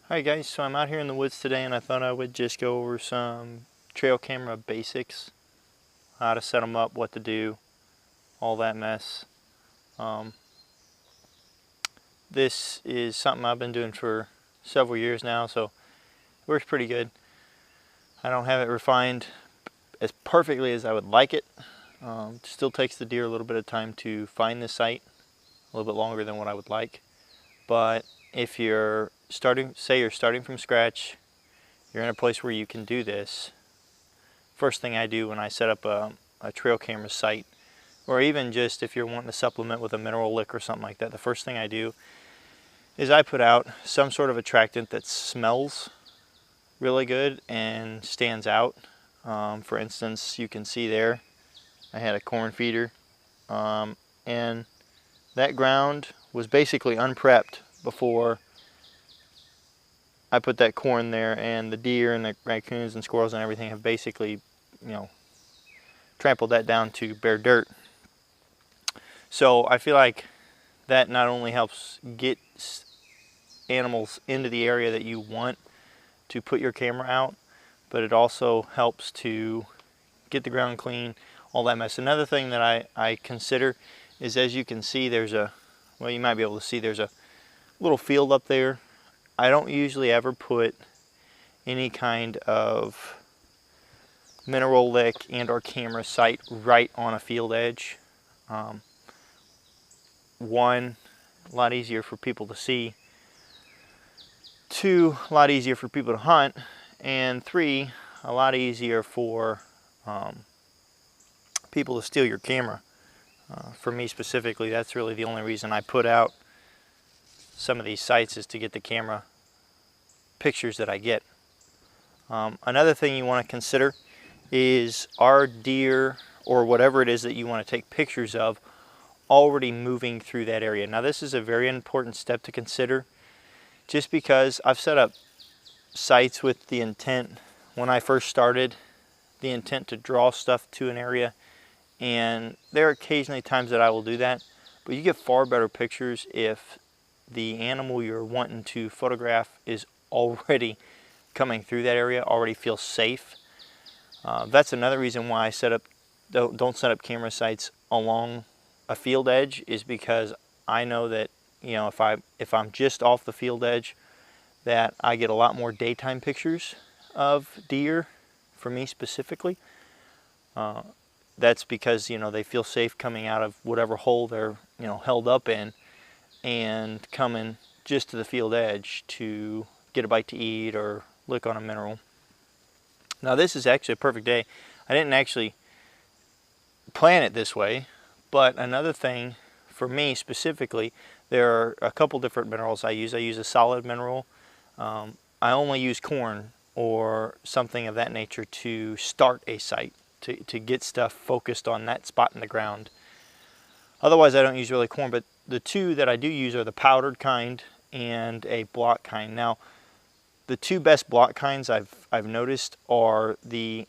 Hi guys, so I'm out here in the woods today and I thought I would just go over some trail camera basics, how to set them up, what to do, all that mess. This is something I've been doing for several years now, so it works pretty good. I don't have it refined as perfectly as I would like it. It still takes the deer a little bit of time to find the site, a little bit longer than what I would like. But if you're starting, say you're starting from scratch, you're in a place where you can do this. First thing I do when I set up a trail camera site, or even just if you're wanting to supplement with a mineral lick or something like that, the first thing I do is I put out some sort of attractant that smells really good and stands out. For instance, you can see there I had a corn feeder, and that ground was basically unprepped before I put that corn there, and the deer and the raccoons and squirrels and everything have basically, trampled that down to bare dirt. So I feel like that not only helps get animals into the area that you want to put your camera out, but it also helps to get the ground clean, all that mess. Another thing that I consider is, as you can see, there's a, well, you might be able to see there's a little field up there. I don't usually ever put any kind of mineral lick and or camera site right on a field edge. One, a lot easier for people to see. Two, a lot easier for people to hunt. And three, a lot easier for people to steal your camera. For me specifically, that's really the only reason I put out some of these sites, is to get the camera pictures that I get. Another thing you want to consider is, are deer or whatever it is that you want to take pictures of already moving through that area. Now this is a very important step to consider, just because I've set up sites with the intent, when I first started, the intent to draw stuff to an area, and there are occasionally times that I will do that, but you get far better pictures if the animal you're wanting to photograph is already coming through that area, already feels safe. That's another reason why I don't set up camera sites along a field edge, is because I know that, if I'm just off the field edge, that I get a lot more daytime pictures of deer, for me specifically. That's because, they feel safe coming out of whatever hole they're, held up in, and coming just to the field edge to get a bite to eat or lick on a mineral. Now this is actually a perfect day. I didn't actually plan it this way, but another thing for me specifically, there are a couple different minerals I use. I use a solid mineral. I only use corn or something of that nature to start a site, to get stuff focused on that spot in the ground. Otherwise I don't use really corn, but the two that I do use are the powdered kind and a block kind. Now the two best block kinds I've noticed are the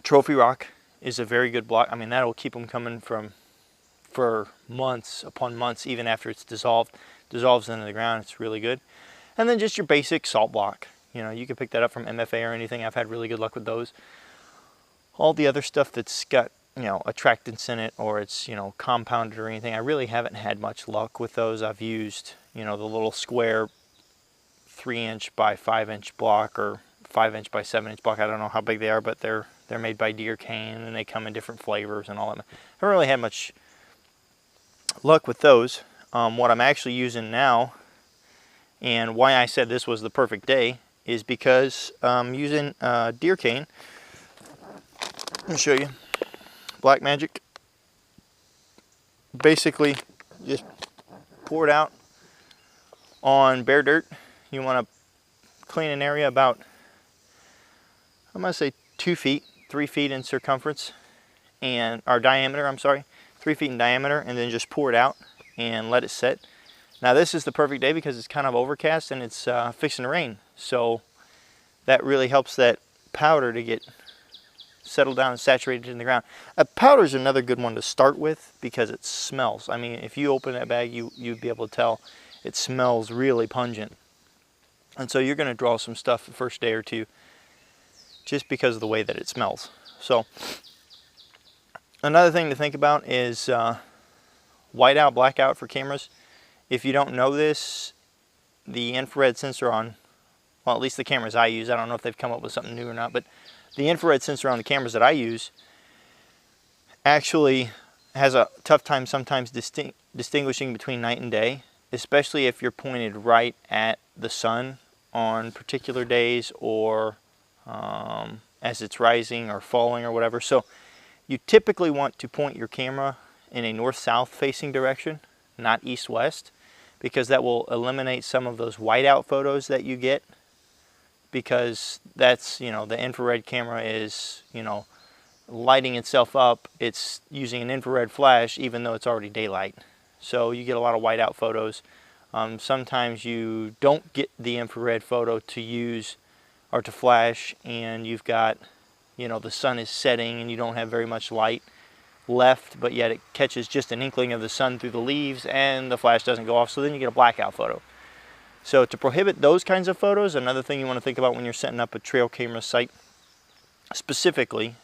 Trophy Rock is a very good block. I mean, that'll keep them coming for months upon months, even after it's dissolves into the ground. It's really good. And then just your basic salt block. You can pick that up from MFA or anything. I've had really good luck with those. All the other stuff that's got, attractants in it, or it's, compounded or anything, I really haven't had much luck with those. I've used, the little square 3-inch by 5-inch block, or 5-inch by 7-inch block. I don't know how big they are, but they're made by Deer Cane, and they come in different flavors and all that. I haven't really had much luck with those. What I'm actually using now, and why I said this was the perfect day, is because I'm using Deer Cane. Let me show you. Black Magic. Basically, just pour it out on bare dirt. You want to clean an area about, I'm going to say 2 feet, 3 feet in circumference, or diameter, I'm sorry, 3 feet in diameter, and then just pour it out and let it set. Now this is the perfect day because it's kind of overcast and it's fixing to rain, so that really helps that powder to get settled down and saturated in the ground. Powder is another good one to start with because it smells. I mean, if you open that bag, you'd be able to tell it smells really pungent. And so you're going to draw some stuff the first day or two just because of the way that it smells. So another thing to think about is whiteout, blackout for cameras. If you don't know this, the infrared sensor on, well, at least the cameras I use, I don't know if they've come up with something new or not, but the infrared sensor on the cameras that I use actually has a tough time sometimes distinguishing between night and day, especially if you're pointed right at the sun on particular days, or as it's rising or falling or whatever. So you typically want to point your camera in a north-south facing direction, not east-west, because that will eliminate some of those whiteout photos that you get, because that's, you know, the infrared camera is, you know, lighting itself up. It's using an infrared flash even though it's already daylight. So you get a lot of whiteout photos. Sometimes you don't get the infrared photo to use or to flash, and you've got, you know, the sun is setting and you don't have very much light left, but yet it catches just an inkling of the sun through the leaves and the flash doesn't go off, so then you get a blackout photo. So to prohibit those kinds of photos, another thing you want to think about when you're setting up a trail camera site specifically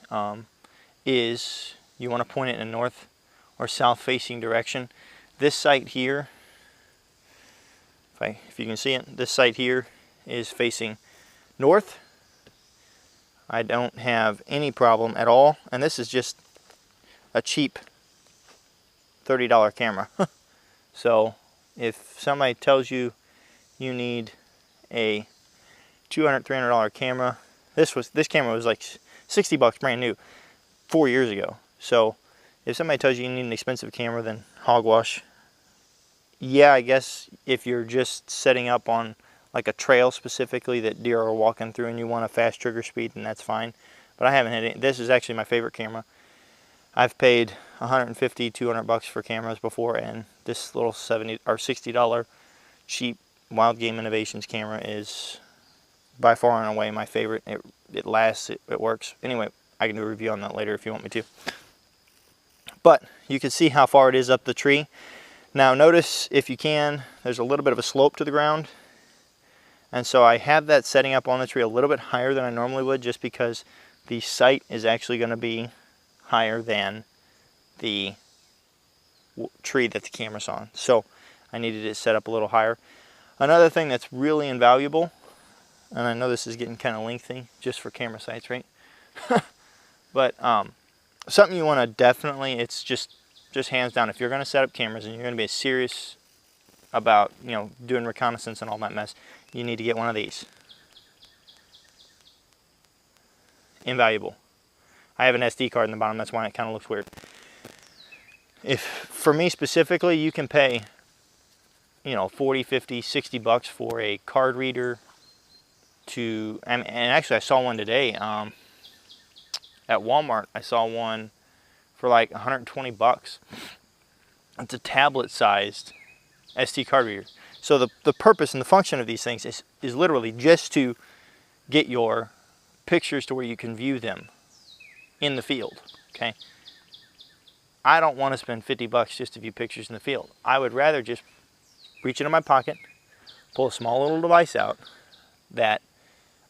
is you want to point it in a north or south facing direction. This site here, if you can see it, this site here is facing north. I don't have any problem at all, and this is just a cheap $30 camera. So if somebody tells you you need a $200, $300 camera, this camera was like 60 bucks brand new 4 years ago. So if somebody tells you you need an expensive camera, then hogwash. Yeah, I guess if you're just setting up on like a trail specifically that deer are walking through and you want a fast trigger speed, then that's fine. But I haven't had any. This is actually my favorite camera. I've paid 150, 200 bucks for cameras before, and this little $70 or $60 cheap Wild Game Innovations camera is by far and away my favorite. It lasts, it works. Anyway, I can do a review on that later if you want me to. But you can see how far it is up the tree. Now notice, if you can, there's a little bit of a slope to the ground. And so I have that setting up on the tree a little bit higher than I normally would, just because the sight is actually going to be higher than the tree that the camera's on. So I needed it set up a little higher. Another thing that's really invaluable, and I know this is getting kind of lengthy just for camera sites, right? But something you want to definitely, it's just hands down, if you're going to set up cameras and you're going to be serious about, you know, doing reconnaissance and all that mess, you need to get one of these. Invaluable. I have an SD card in the bottom, that's why it kind of looks weird. If, for me specifically, you can pay, you know, 40, 50, 60 bucks for a card reader to, and actually I saw one today at Walmart. I saw one for like 120 bucks. It's a tablet-sized SD card reader. So the purpose and the function of these things is literally just to get your pictures to where you can view them in the field, okay? I don't want to spend 50 bucks just to view pictures in the field. I would rather just reach into my pocket, pull a small little device out that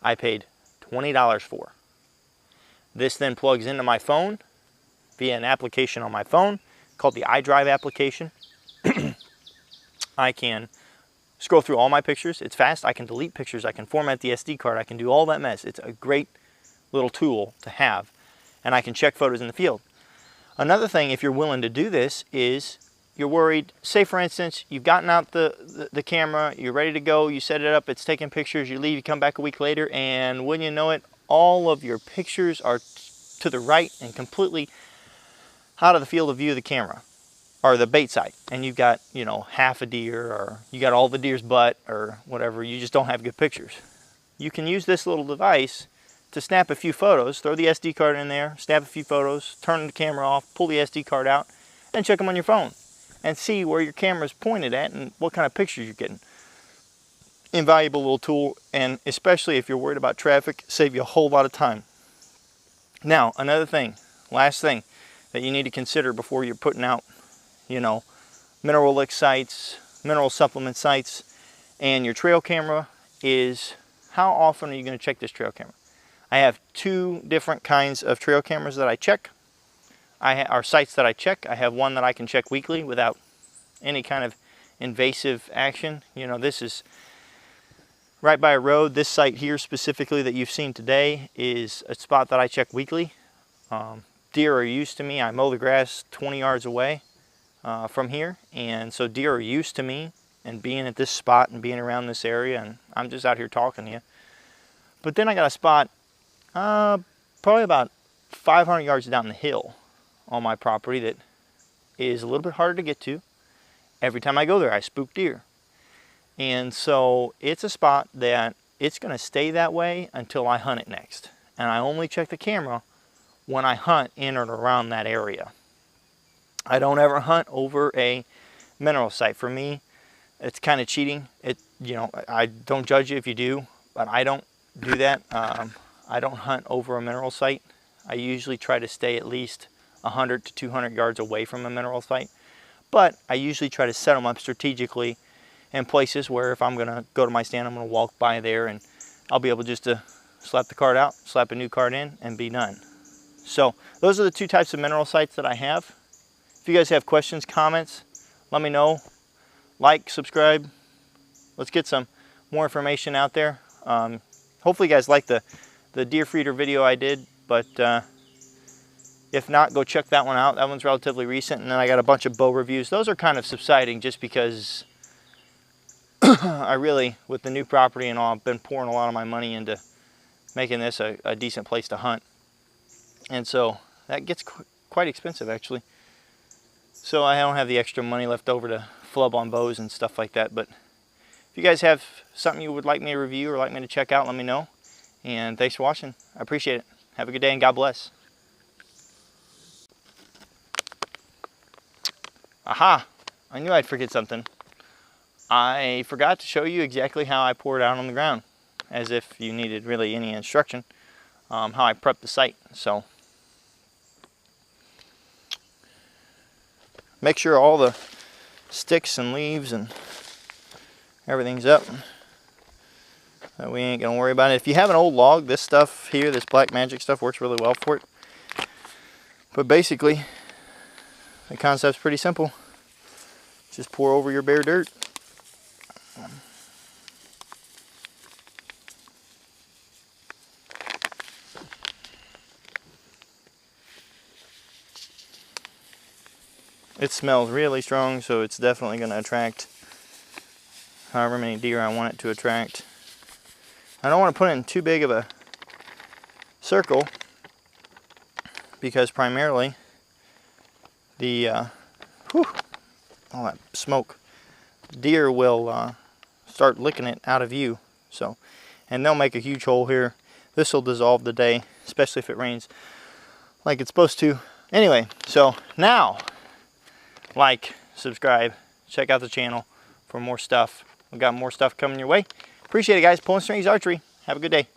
I paid $20 for. This then plugs into my phone via an application on my phone called the iDrive application. I can scroll through all my pictures. It's fast. I can delete pictures. I can format the SD card. I can do all that mess. It's a great little tool to have. And I can check photos in the field. Another thing, if you're willing to do this, is you're worried, say for instance, you've gotten out the camera, you're ready to go, you set it up, it's taking pictures, you leave, you come back a week later, and wouldn't you know it, all of your pictures are to the right and completely out of the field of view of the camera, or the bait site, and you've got, you know, half a deer, or you got all the deer's butt, or whatever, you just don't have good pictures. You can use this little device to snap a few photos, throw the SD card in there, snap a few photos, turn the camera off, pull the SD card out, and check them on your phone, and see where your camera's pointed at and what kind of pictures you're getting. Invaluable little tool, and especially if you're worried about traffic, save you a whole lot of time. Now, another thing, last thing that you need to consider before you're putting out, you know, mineral lick sites, mineral supplement sites, and your trail camera is how often are you going to check this trail camera? I have 2 different kinds of trail cameras that I check. Are sites that I check. I have one that I can check weekly without any kind of invasive action. You know, this is right by a road. This site here specifically that you've seen today is a spot that I check weekly. Deer are used to me. I mow the grass 20 yards away from here, and so deer are used to me and being at this spot and being around this area, and I'm just out here talking to you. But then I got a spot probably about 500 yards down the hill on my property that is a little bit harder to get to. Every time I go there, I spook deer. And so it's a spot that it's going to stay that way until I hunt it next. And I only check the camera when I hunt in or around that area. I don't ever hunt over a mineral site. For me, it's kind of cheating. You know, I don't judge you if you do, but I don't do that. I don't hunt over a mineral site. I usually try to stay at least 100 to 200 yards away from a mineral site. But I usually try to set them up strategically in places where if I'm going to go to my stand, I'm going to walk by there and I'll be able just to slap the card out, slap a new card in, and be done. So those are the 2 types of mineral sites that I have. If you guys have questions, comments, let me know. Like, subscribe. Let's get some more information out there. Hopefully you guys like the deer feeder video I did, but if not, go check that one out. That one's relatively recent. And then I got a bunch of bow reviews. Those are kind of subsiding just because I really, with the new property and all, I've been pouring a lot of my money into making this a decent place to hunt. And so that gets quite expensive, actually. So I don't have the extra money left over to flub on bows and stuff like that. But if you guys have something you would like me to review or like me to check out, let me know. And thanks for watching. I appreciate it. Have a good day and God bless. Aha! I knew I'd forget something. I forgot to show you exactly how I pour it out on the ground, as if you needed really any instruction, how I prep the site. So make sure all the sticks and leaves and everything's up. That we ain't gonna worry about it. If you have an old log, this stuff here, this black magic stuff, works really well for it. But basically, the concept's pretty simple. Just pour over your bare dirt. It smells really strong, so it's definitely going to attract however many deer I want it to attract. I don't want to put it in too big of a circle because primarily the all that smoke, deer will start licking it out of view. So, and they'll make a huge hole here. This will dissolve the day, especially if it rains like it's supposed to. Anyway, so now, like, subscribe, check out the channel for more stuff. We've got more stuff coming your way. Appreciate it, guys. Pulling Strings Archery. Have a good day.